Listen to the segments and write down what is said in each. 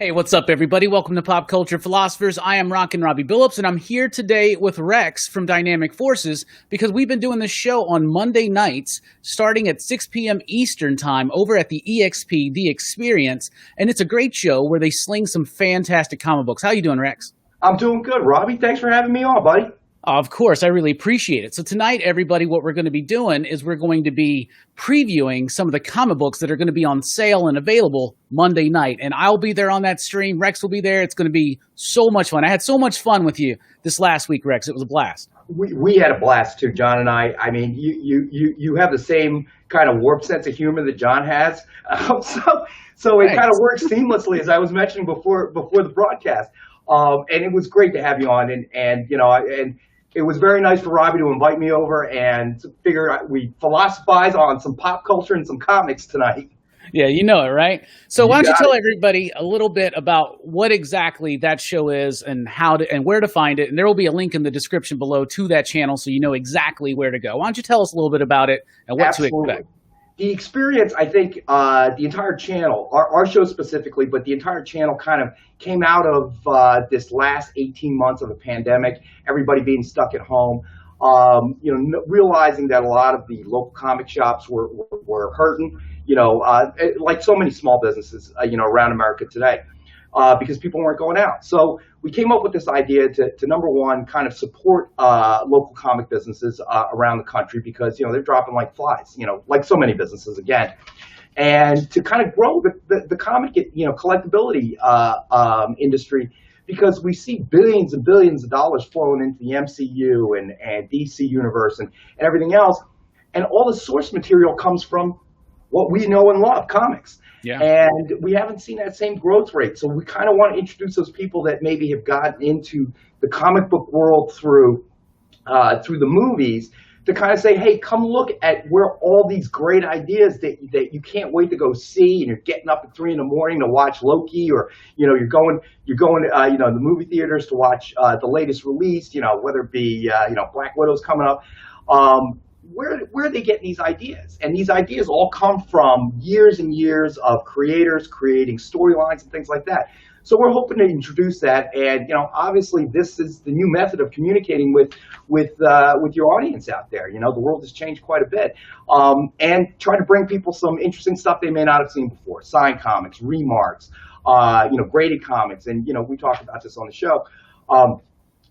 Hey, what's up, everybody? Welcome to Pop Culture Philosophers. I am Rockin Robbie Billups, and I'm here today with Rex from Dynamic Forces because we've been doing this show on Monday nights starting at 6 p.m. Eastern Time over at the EXP, The Experience, and it's a great show where they sling some fantastic comic books. How you doing, Rex? I'm doing good, Robbie. Thanks for having me on, buddy. Of course, I really appreciate it. So tonight, everybody, what we're going to be doing is we're going to be previewing some of the comic books that are going to be on sale and available Monday night. And I'll be there on that stream. Rex will be there. It's going to be so much fun. I had so much fun with you this last week, Rex. It was a blast. We had a blast too, John and I. I mean, you have the same kind of warped sense of humor that John has. So it kind of works seamlessly, as I was mentioning before the broadcast. And it was great to have you on, and it was very nice for Robbie to invite me over and to figure out we philosophize on some pop culture and some comics tonight. Yeah, you know it, right? So why don't you tell everybody a little bit about what exactly that show is and how to and where to find it? And there will be a link in the description below to that channel so you know exactly where to go. Why don't you tell us a little bit about it and what to expect? The Experience, I think, the entire channel, our show specifically, but the entire channel kind of came out of this last 18 months of the pandemic, everybody being stuck at home, realizing that a lot of the local comic shops were hurting, like so many small businesses, around America today, because people weren't going out. So we came up with this idea to number one, kind of support local comic businesses around the country because, they're dropping like flies, like so many businesses again. And to kind of grow the comic, collectability industry because we see billions and billions of dollars flowing into the MCU and DC universe and everything else. And all the source material comes from what we know and love, comics. Yeah. And we haven't seen that same growth rate. So we kind of want to introduce those people that maybe have gotten into the comic book world through the movies to kind of say, hey, come look at where all these great ideas that you can't wait to go see, and you're getting up at 3 in the morning to watch Loki, or you're going to the movie theaters to watch the latest release, whether it be Black Widow's coming up. Where are they getting these ideas? And these ideas all come from years and years of creators creating storylines and things like that. So we're hoping to introduce that, and obviously this is the new method of communicating with your audience out there. The world has changed quite a bit, and trying to bring people some interesting stuff they may not have seen before: signed comics, remarks, graded comics, and we talked about this on the show.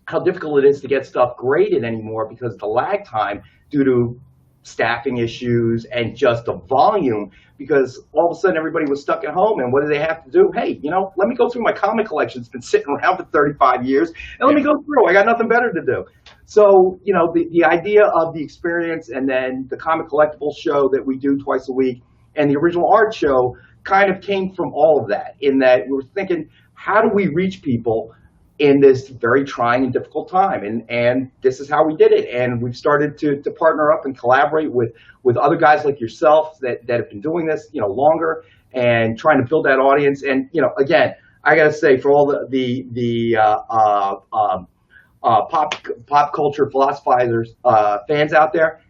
How difficult it is to get stuff graded anymore because of the lag time due to staffing issues and just the volume, because all of a sudden everybody was stuck at home, and what do they have to do? Hey, let me go through my comic collection. It's been sitting around for 35 years, and let me go through. I got nothing better to do. So, the idea of the Experience and then the Comic Collectibles show that we do twice a week and the original art show kind of came from all of that, in that we were thinking, how do we reach people in this very trying and difficult time, and this is how we did it. And we've started to partner up and collaborate with other guys like yourself that have been doing this longer and trying to build that audience. And again, I gotta say, for all the pop culture philosophizers, fans out there,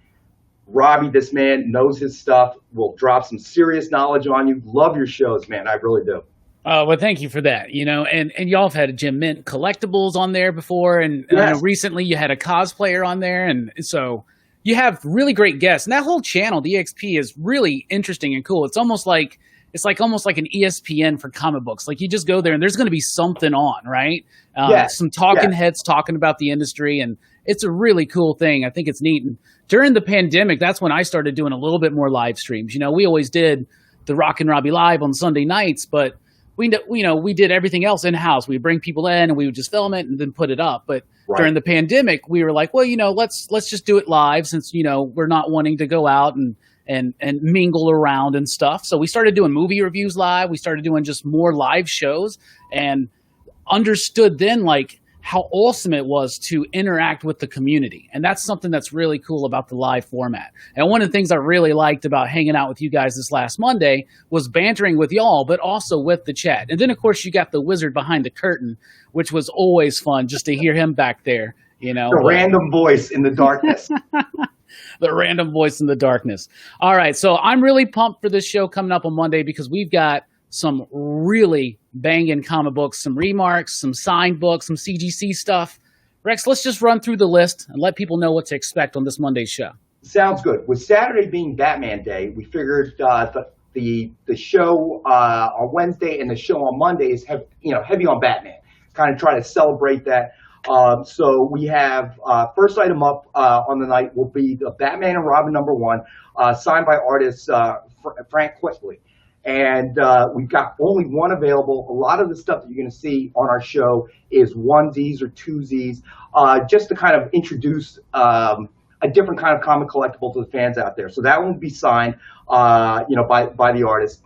Robbie, this man knows his stuff, will drop some serious knowledge on you. Love your shows, man. I really do. Well, thank you for that. And y'all have had Jim Mint Collectibles on there before, and yes. Recently you had a cosplayer on there, and so you have really great guests. And that whole channel, the EXP, is really interesting and cool. It's almost like an ESPN for comic books. Like you just go there and there's going to be something on, right? Yes. Some talking heads talking about the industry, and it's a really cool thing. I think it's neat. And during the pandemic, that's when I started doing a little bit more live streams. We always did the Rockin Robbie Live on Sunday nights, but we did everything else in-house. We'd bring people in and we would just film it and then put it up. But During the pandemic, we were like, well, let's just do it live since, we're not wanting to go out and mingle around and stuff. So we started doing movie reviews live. We started doing just more live shows, and understood then how awesome it was to interact with the community. And that's something that's really cool about the live format. And one of the things I really liked about hanging out with you guys this last Monday was bantering with y'all, but also with the chat. And then, of course, you got the wizard behind the curtain, which was always fun just to hear him back there, The random voice in the darkness. The random voice in the darkness. All right, so I'm really pumped for this show coming up on Monday because we've got some really banging comic books, some remarks, some signed books, some CGC stuff. Rex, let's just run through the list and let people know what to expect on this Monday's show. Sounds good. With Saturday being Batman Day, we figured the show on Wednesday and the show on Monday is heavy on Batman. Kind of try to celebrate that. So we have first item up on the night will be the Batman and Robin #1, signed by artist Frank Quitely. And we've got only one available. A lot of the stuff that you're going to see on our show is onesies or twosies, just to kind of introduce a different kind of comic collectible to the fans out there. So that won't be signed, by the artist.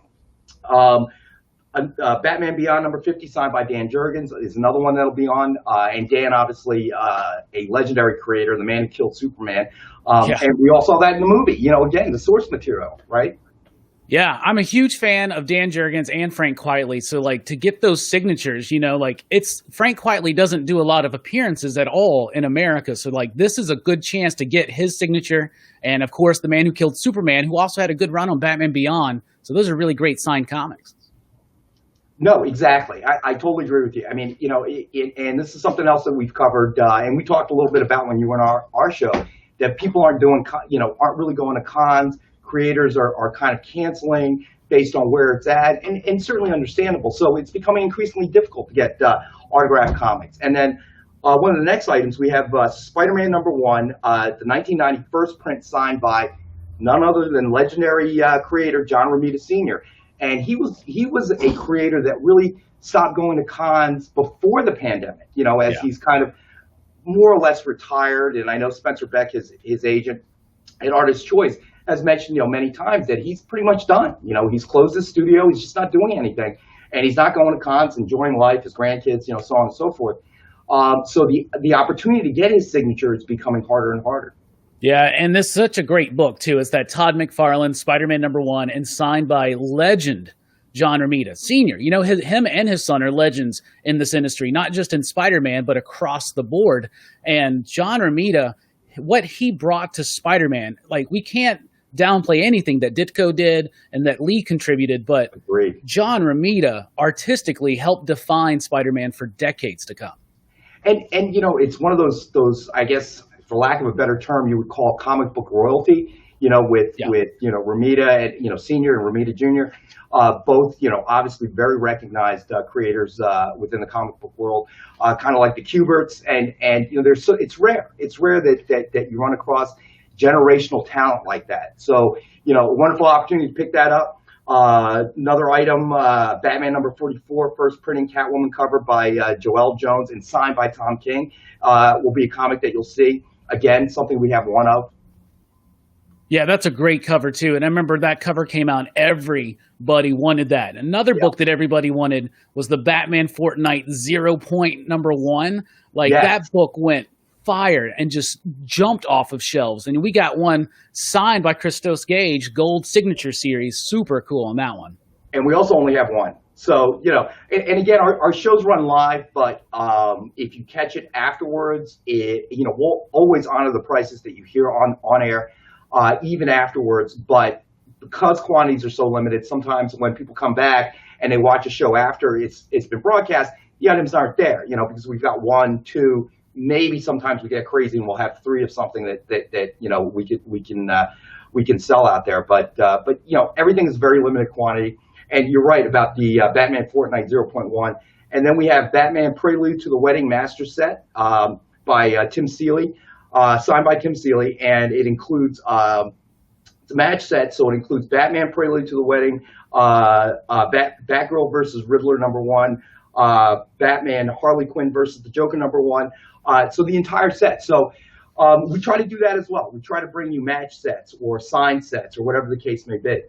Batman Beyond #50, signed by Dan Jurgens, is another one that'll be on. And Dan, obviously, a legendary creator, the man who killed Superman. And we all saw that in the movie. Again, the source material, right? Yeah, I'm a huge fan of Dan Jurgens and Frank Quitely. So, to get those signatures, Frank Quitely doesn't do a lot of appearances at all in America. So, this is a good chance to get his signature. And, of course, the man who killed Superman, who also had a good run on Batman Beyond. So, those are really great signed comics. No, exactly. I totally agree with you. I mean, and this is something else that we've covered, and we talked a little bit about when you were on our show, that people aren't really going to cons. Creators are kind of canceling based on where it's at, and certainly understandable. So it's becoming increasingly difficult to get autographed comics. And then one of the next items, we have Spider-Man #1, the 1990 first print, signed by none other than legendary creator John Romita Sr. And he was a creator that really stopped going to cons before the pandemic, he's kind of more or less retired. And I know Spencer Beck, his agent at Artist Choice, has mentioned, many times that he's pretty much done. He's closed his studio. He's just not doing anything. And he's not going to cons, enjoying life, his grandkids, so on and so forth. So the opportunity to get his signature is becoming harder and harder. Yeah, and this is such a great book, too. It's that Todd McFarlane, Spider-Man #1, and signed by legend John Romita Sr. Him and his son are legends in this industry, not just in Spider-Man, but across the board. And John Romita, what he brought to Spider-Man, we can't downplay anything that Ditko did and that Lee contributed, but Agreed. John Romita artistically helped define Spider-Man for decades to come. And it's one of those, I guess, for lack of a better term, you would call comic book royalty, with Romita and, Senior and Romita Jr., both, obviously very recognized creators within the comic book world, kind of like the Kuberts. And it's rare. It's rare that you run across generational talent like that. So, a wonderful opportunity to pick that up. Another item, Batman #44, first printing Catwoman cover by Joelle Jones and signed by Tom King, will be a comic that you'll see. Again, something we have one of. Yeah, that's a great cover, too. And I remember that cover came out and everybody wanted that. Another book that everybody wanted was the Batman Fortnite 0 Point #1. That book went fire and just jumped off of shelves. And we got one signed by Christos Gage, Gold Signature Series. Super cool on that one. And we also only have one. So, and again, our shows run live, but if you catch it afterwards, we'll always honor the prices that you hear on air, even afterwards. But because quantities are so limited, sometimes when people come back and they watch a show after it's been broadcast, the items aren't there, because we've got 1, 2, maybe sometimes we get crazy and we'll have 3 of something that we can sell out there. But everything is very limited quantity. And you're right about the Batman Fortnite 0.1. And then we have Batman Prelude to the Wedding Master Set by Tim Seeley, signed by Tim Seeley. And it includes the match set. So it includes Batman Prelude to the Wedding, Batgirl versus Riddler #1, Batman Harley Quinn versus the Joker #1. So the entire set. So we try to do that as well. We try to bring you match sets or signed sets or whatever the case may be.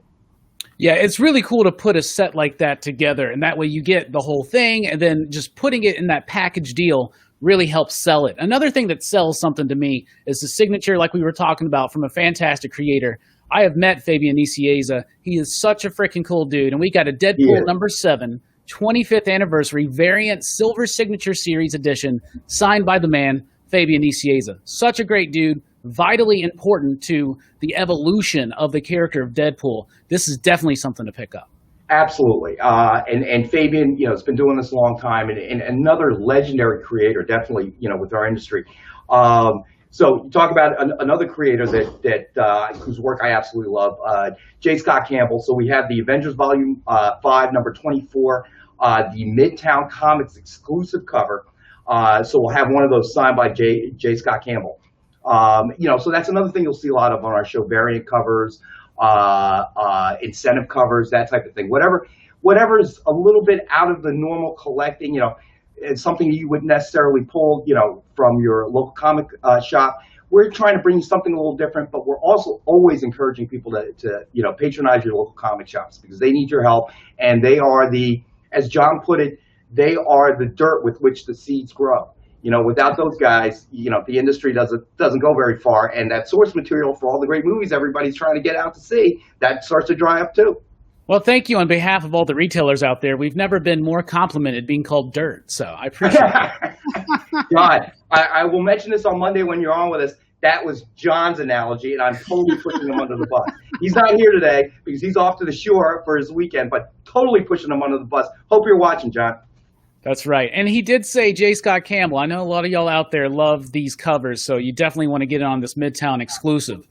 Yeah, it's really cool to put a set like that together, and that way you get the whole thing, and then just putting it in that package deal really helps sell it. Another thing that sells something to me is the signature, like we were talking about, from a fantastic creator. I have met Fabian Nicieza. He is such a freaking cool dude, and we got a Deadpool #7, 25th anniversary variant silver signature series edition, signed by the man, Fabian Nicieza. Such a great dude. Vitally important to the evolution of the character of Deadpool. This is definitely something to pick up. Absolutely. And Fabian, has been doing this a long time, and another legendary creator, definitely, with our industry. So you talk about another creator that whose work I absolutely love, J. Scott Campbell. So we have the Avengers Volume 5, number 24, the Midtown Comics exclusive cover. So we'll have one of those signed by J. Scott Campbell. So that's another thing you'll see a lot of on our show: variant covers, incentive covers, that type of thing. Whatever is a little bit out of the normal collecting, it's something you wouldn't necessarily pull, from your local comic shop. We're trying to bring you something a little different, but we're also always encouraging people to patronize your local comic shops, because they need your help, and they are as John put it, they are the dirt with which the seeds grow. Without those guys, the industry doesn't go very far, and that source material for all the great movies everybody's trying to get out to see, that starts to dry up too. Well, thank you on behalf of all the retailers out there. We've never been more complimented being called dirt, so I appreciate it. God, I will mention this on Monday when you're on with us. That was John's analogy, and I'm totally pushing him under the bus. He's not here today because he's off to the shore for his weekend, but totally pushing him under the bus. Hope you're watching, John. That's right. And he did say J. Scott Campbell. I know a lot of y'all out there love these covers, so you definitely want to get on this Midtown exclusive.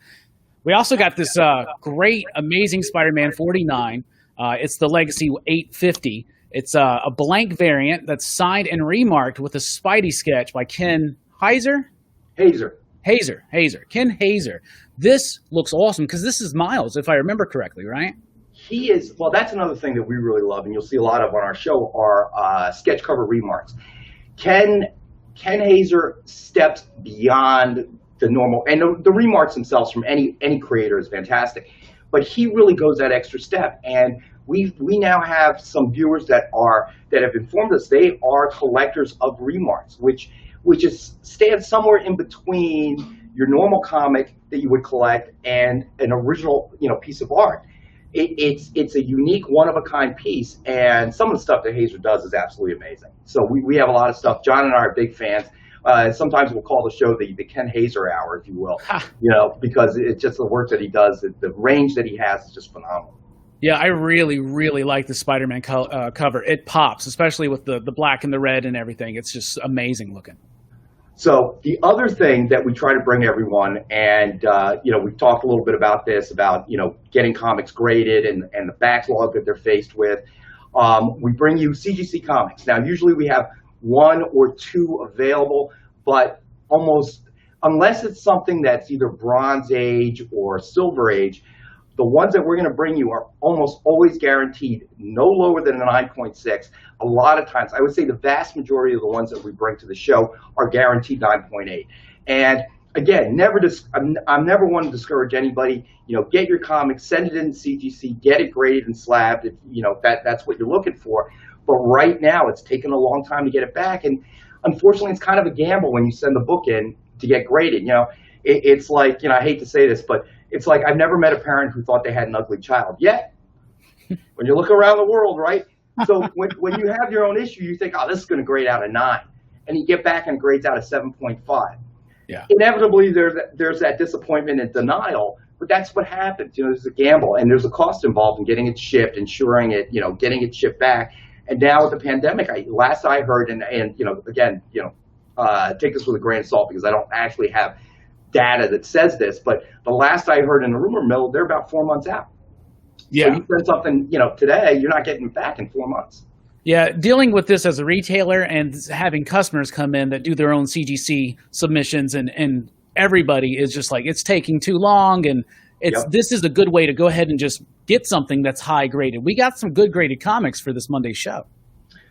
We also got this great, amazing Spider-Man 49. It's the Legacy 850. It's a blank variant that's signed and remarked with a Spidey sketch by Ken Hazer. Ken Hazer. This looks awesome because this is Miles, if I remember correctly, right? He is, well, that's another thing that we really love, and you'll see a lot of on our show, are sketch cover remarks. Ken Hazer steps beyond the normal, and the remarks themselves from any creator is fantastic, but he really goes that extra step. And we now have some viewers that have informed us they are collectors of remarks, which stands somewhere in between your normal comic that you would collect and an original piece of art. It's a unique, one-of-a-kind piece, and some of the stuff that Hazer does is absolutely amazing. So we have a lot of stuff. John and I are big fans. Sometimes we'll call the show the Ken Hazer Hour, if you will, because it's just the work that he does. The range that he has is just phenomenal. Yeah, I really, really like the Spider-Man cover. It pops, especially with the black and the red and everything. It's just amazing looking. So the other thing that we try to bring everyone, and we've talked a little bit about this, about getting comics graded and the backlog that they're faced with. We bring you CGC comics. Now, usually we have one or two available, but almost unless it's something that's either Bronze Age or Silver Age, the ones that we're going to bring you are almost always guaranteed no lower than a 9.6. A lot of times, I would say the vast majority of the ones that we bring to the show are guaranteed 9.8. And again, I'm never one to discourage anybody. Get your comics, send it in CGC, get it graded and slabbed if that's what you're looking for. But right now, it's taken a long time to get it back, and unfortunately, it's kind of a gamble when you send the book in to get graded. It's like, I hate to say this, but it's like I've never met a parent who thought they had an ugly child. Yet, when you look around the world, right? So when you have your own issue, you think, oh, this is going to grade out a 9. And you get back and grades out a 7.5. Yeah. Inevitably, there's that disappointment and denial, but that's what happens. There's a gamble, and there's a cost involved in getting it shipped, insuring it, getting it shipped back. And now with the pandemic, last I heard, and again, take this with a grain of salt because I don't actually have data that says this, but the last I heard in the rumor mill, they're about 4 months out. Yeah. So you send something, today, you're not getting it back in 4 months. Yeah, dealing with this as a retailer and having customers come in that do their own CGC submissions, and everybody is just like, it's taking too long, and this is a good way to go ahead and just get something that's high graded. We got some good graded comics for this Monday show.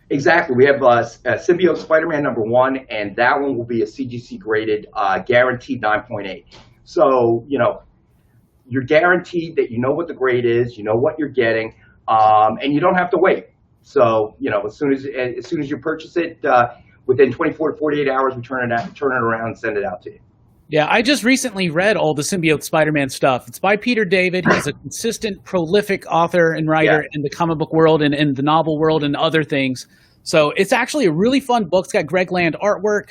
Exactly. We have Symbiote Spiderman #1, and that one will be a CGC graded, guaranteed 9.8. So, you're guaranteed that you know what the grade is, you know what you're getting, and you don't have to wait. So, as soon as you purchase it, within 24 to 48 hours, we turn it around and send it out to you. Yeah, I just recently read all the Symbiote Spider-Man stuff. It's by Peter David. He's a consistent, prolific author and writer in the comic book world and in the novel world and other things. So it's actually a really fun book. It's got Greg Land artwork.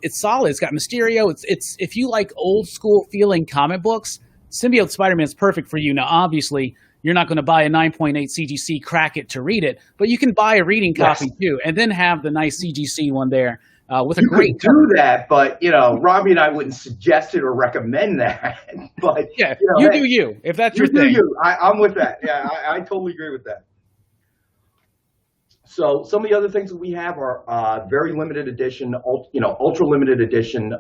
It's solid. It's got Mysterio. It's if you like old school feeling comic books, Symbiote Spider-Man is perfect for you. Now, obviously, you're not going to buy a 9.8 CGC, crack it to read it, but you can buy a reading copy too, and then have the nice CGC one there with a great cover. Do that, but Robbie and I wouldn't suggest it or recommend that. But yeah, you do you if that's your thing. I'm with that. Yeah, I totally agree with that. So some of the other things that we have are very limited edition, ultra limited edition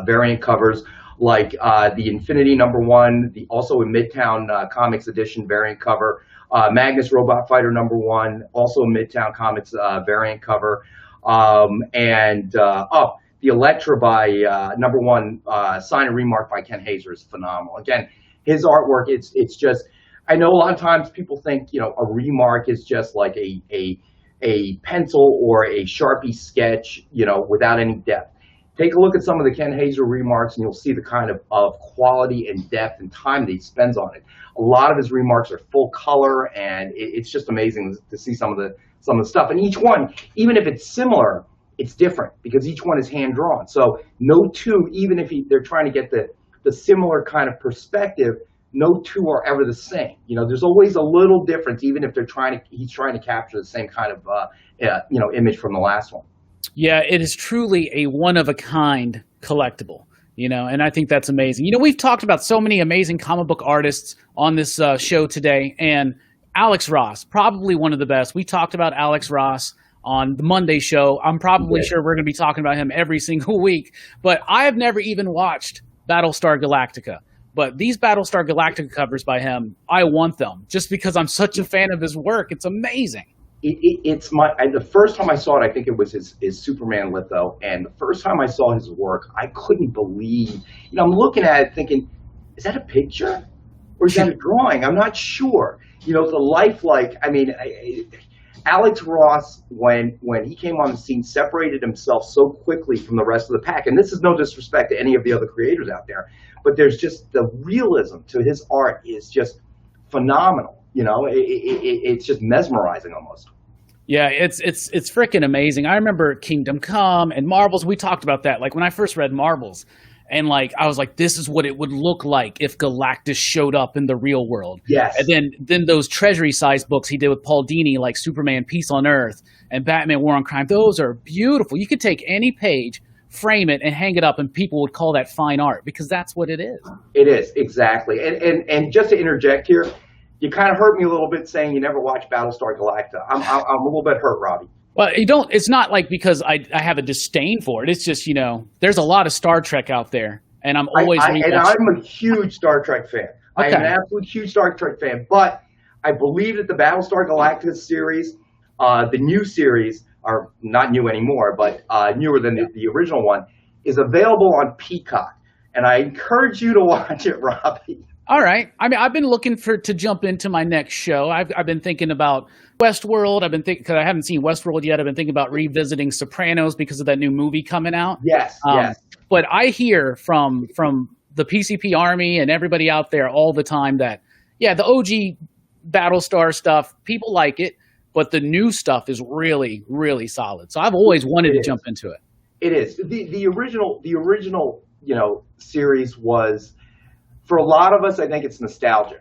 variant covers, like the Infinity #1, also in Midtown Comics edition variant cover, Magnus Robot Fighter #1, also a Midtown Comics variant cover, and the Elektra by #1 sign and remark by Ken Hazer is phenomenal. Again, his artwork, it's just, I know a lot of times people think a remark is just like a pencil or a Sharpie sketch, without any depth. Take a look at some of the Ken Hazer remarks and you'll see the kind of quality and depth and time that he spends on it. A lot of his remarks are full color, and it's just amazing to see some of the stuff. And each one, even if it's similar, it's different because each one is hand drawn. So no two, even if they're trying to get the similar kind of perspective, no two are ever the same. There's always a little difference, even if he's trying to capture the same kind of image from the last one. Yeah, it is truly a one-of-a-kind collectible, and I think that's amazing. We've talked about so many amazing comic book artists on this show today, and Alex Ross, probably one of the best. We talked about Alex Ross on the Monday show. I'm probably sure we're going to be talking about him every single week, but I have never even watched Battlestar Galactica. But these Battlestar Galactica covers by him, I want them just because I'm such a fan of his work. It's amazing. It's the first time I saw it, I think it was his Superman litho, and the first time I saw his work, I couldn't believe. I'm looking at it thinking, is that a picture or is that a drawing? I'm not sure. The lifelike. Alex Ross, when he came on the scene, separated himself so quickly from the rest of the pack. And this is no disrespect to any of the other creators out there, but there's just the realism to his art is just phenomenal. It's just mesmerizing almost. Yeah, it's freaking amazing. I remember Kingdom Come and Marvels. We talked about that. Like when I first read Marvels, and I was like, this is what it would look like if Galactus showed up in the real world. Yes. And then those treasury-sized books he did with Paul Dini, like Superman Peace on Earth and Batman War on Crime, those are beautiful. You could take any page, frame it, and hang it up, and people would call that fine art because that's what it is. It is, exactly. And just to interject here, you kind of hurt me a little bit saying you never watched Battlestar Galactica. I'm a little bit hurt, Robbie. Well, it's not like because I have a disdain for it. It's just, there's a lot of Star Trek out there, and I'm always and I'm a huge Star Trek fan. Okay. I'm an absolute huge Star Trek fan, but I believe that the Battlestar Galactica series, the new series, are not new anymore, but newer than the original one, is available on Peacock, and I encourage you to watch it, Robbie. All right. I've been looking to jump into my next show. I've been thinking about Westworld. I've been thinking, because I haven't seen Westworld yet. I've been thinking about revisiting Sopranos because of that new movie coming out. Yes, yes. But I hear from the PCP Army and everybody out there all the time that, the OG Battlestar stuff, people like it, but the new stuff is really, really solid. So I've always wanted to jump into it. It is. The original, series was, for a lot of us, I think it's nostalgia.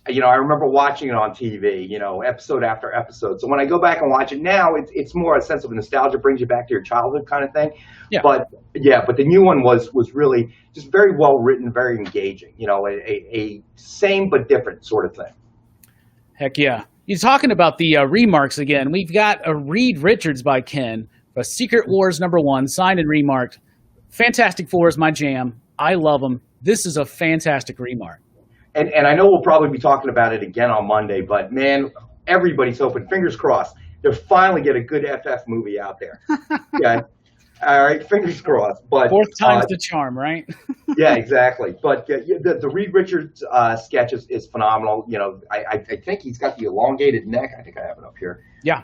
I remember watching it on TV, episode after episode. So when I go back and watch it now, it's more a sense of nostalgia, brings you back to your childhood kind of thing. Yeah. But the new one was really just very well written, very engaging. A same but different sort of thing. Heck yeah. You're talking about the remarks again. We've got a Reed Richards by Ken, a Secret Wars #1, signed and remarked. Fantastic Four is my jam. I love them. This is a fantastic remark. And I know we'll probably be talking about it again on Monday, but man, everybody's hoping, fingers crossed, they'll finally get a good FF movie out there. Yeah. All right, fingers crossed. But fourth time's the charm, right? Yeah, exactly. But the Reed Richards sketch is phenomenal. I think he's got the elongated neck. I think I have it up here. Yeah.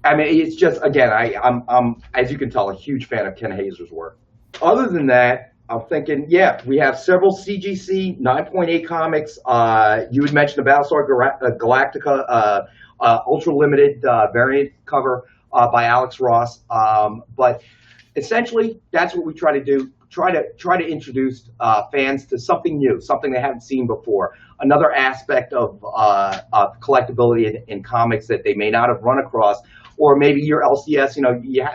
It's just, again, I'm as you can tell, a huge fan of Ken Hazer's work. Other than that, I'm thinking, we have several CGC 9.8 comics. You had mentioned the Battlestar Galactica ultra limited variant cover by Alex Ross. But essentially, that's what we try to do. try to introduce fans to something new, something they haven't seen before, another aspect of collectability in comics that they may not have run across, or maybe your LCS,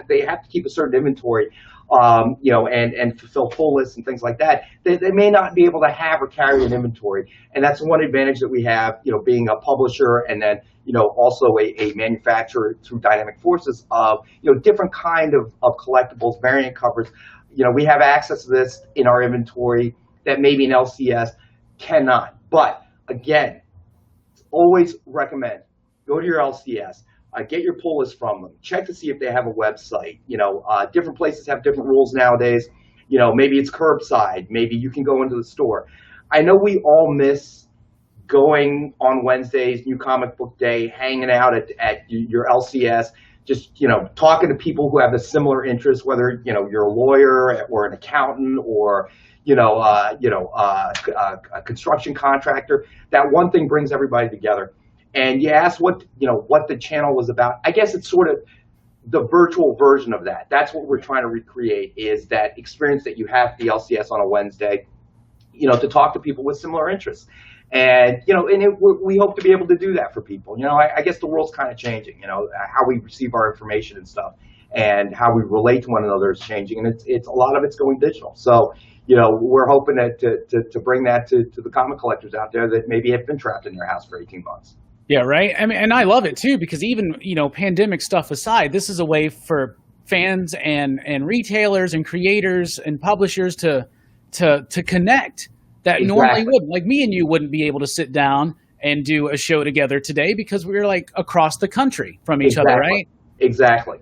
they have to keep a certain inventory, and fulfill pull lists and things like that. They may not be able to have or carry an inventory, and that's one advantage that we have, being a publisher and then also a manufacturer through Dynamic Forces of different kind of collectibles, variant covers. We have access to this in our inventory that maybe an LCS cannot. But again, always recommend go to your LCS. Get your pull list from them. Check to see if they have a website. Different places have different rules nowadays. Maybe it's curbside. Maybe you can go into the store. I know we all miss going on Wednesdays, New Comic Book Day, hanging out at your LCS, just talking to people who have a similar interest, whether you're a lawyer or an accountant or a construction contractor. That one thing brings everybody together. And you asked what the channel was about. I guess it's sort of the virtual version of that. That's what we're trying to recreate, is that experience that you have at the LCS on a Wednesday, to talk to people with similar interests. And, we hope to be able to do that for people. I guess the world's kind of changing, how we receive our information and stuff and how we relate to one another is changing. And it's a lot of it's going digital. So, we're hoping to bring that to the comic collectors out there that maybe have been trapped in their house for 18 months. Yeah, right. I mean, and I love it too, because even, pandemic stuff aside, this is a way for fans and retailers and creators and publishers to connect that normally wouldn't. Like me and you wouldn't be able to sit down and do a show together today because we're like across the country from each other, right? Exactly.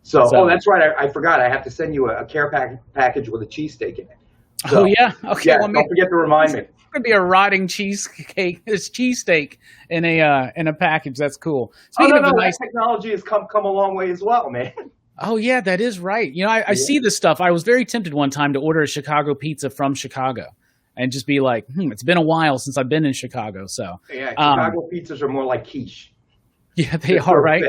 So, that's right. I forgot. I have to send you a care package with a cheesesteak in it. So, oh, yeah? Okay. Yeah, don't forget to remind me. It's going to be a rotting cheesesteak in a package. That's cool. Speaking of that technology has come a long way as well, man. Oh, yeah, that is right. I see this stuff. I was very tempted one time to order a Chicago pizza from Chicago and just be like, it's been a while since I've been in Chicago. So yeah, Chicago pizzas are more like quiche. Yeah, they are, right?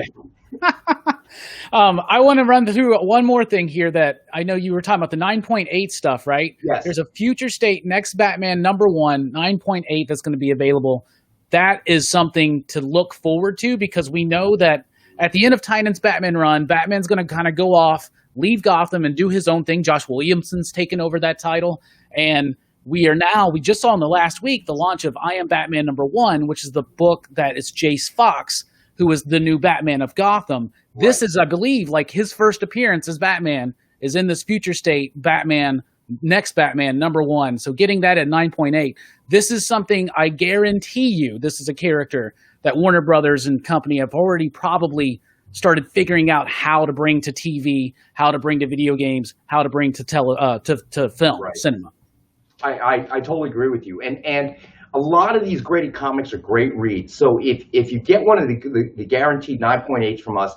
I want to run through one more thing here that I know you were talking about, the 9.8 stuff, right? Yes. There's a Future State Next Batman #1, 9.8 that's going to be available. That is something to look forward to, because we know that at the end of Tynan's Batman run, Batman's going to kind of go off, leave Gotham, and do his own thing. Josh Williamson's taken over that title. And we just saw in the last week the launch of I Am Batman #1, which is the book that is Jace Fox, who is the new Batman of Gotham. Right. This is, I believe, like his first appearance as Batman is in this Future State Batman, Next Batman #1. So getting that at 9.8, this is something I guarantee you, this is a character that Warner Brothers and company have already probably started figuring out how to bring to TV, how to bring to video games, how to bring to film, right. Cinema. I totally agree with you. And a lot of these graded comics are great reads. So if you get one of the guaranteed 9.8s from us,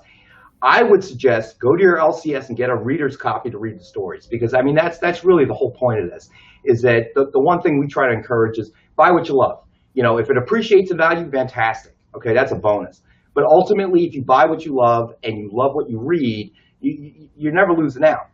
I would suggest go to your LCS and get a reader's copy to read the stories, because I mean that's really the whole point of this. Is that the one thing we try to encourage is buy what you love. If it appreciates the value, fantastic. Okay, that's a bonus. But ultimately, if you buy what you love and you love what you read, you're never losing out.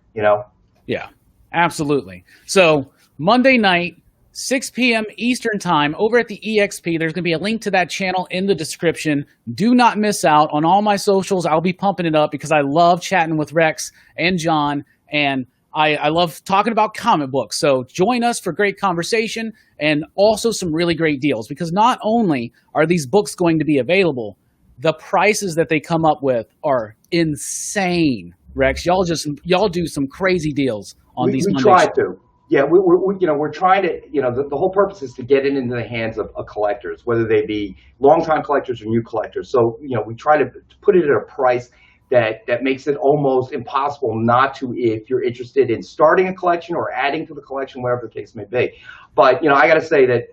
Yeah, absolutely. So Monday night, 6 p.m. Eastern time, over at the EXP. There's going to be a link to that channel in the description. Do not miss out. On all my socials, I'll be pumping it up because I love chatting with Rex and John, and I love talking about comic books. So join us for great conversation and also some really great deals, because not only are these books going to be available, the prices that they come up with are insane. Rex, y'all do some crazy deals on these Mondays. We try to. Yeah, we're trying to, the whole purpose is to get it into the hands of collectors, whether they be longtime collectors or new collectors. So, we try to put it at a price that makes it almost impossible not to, if you're interested in starting a collection or adding to the collection, whatever the case may be. But, I got to say that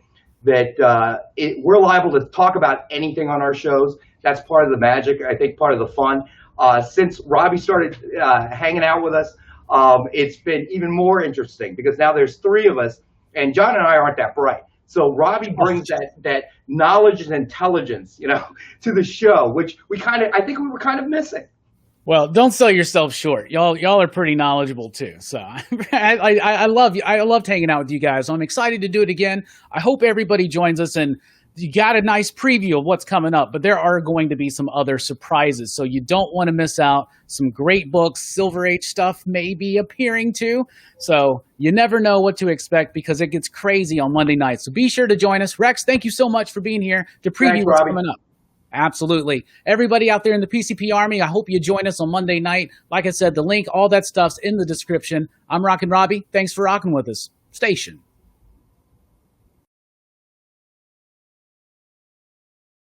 we're liable to talk about anything on our shows. That's part of the magic, I think part of the fun. Since Robbie started hanging out with us, it's been even more interesting because now there's 3 of us, and John and I aren't that bright. So Robbie brings that knowledge and intelligence, to the show, which I think we were kind of missing. Well, don't sell yourself short. Y'all are pretty knowledgeable too. So I love you. I loved hanging out with you guys. I'm excited to do it again. I hope everybody joins us, and you got a nice preview of what's coming up, but there are going to be some other surprises. So you don't want to miss out. Some great books, Silver Age stuff may be appearing too. So you never know what to expect because it gets crazy on Monday night. So be sure to join us. Rex, thank you so much for being here to preview what's coming up. Absolutely. Everybody out there in the PCP Army, I hope you join us on Monday night. Like I said, the link, all that stuff's in the description. I'm Rockin' Robbie. Thanks for rocking with us. Station.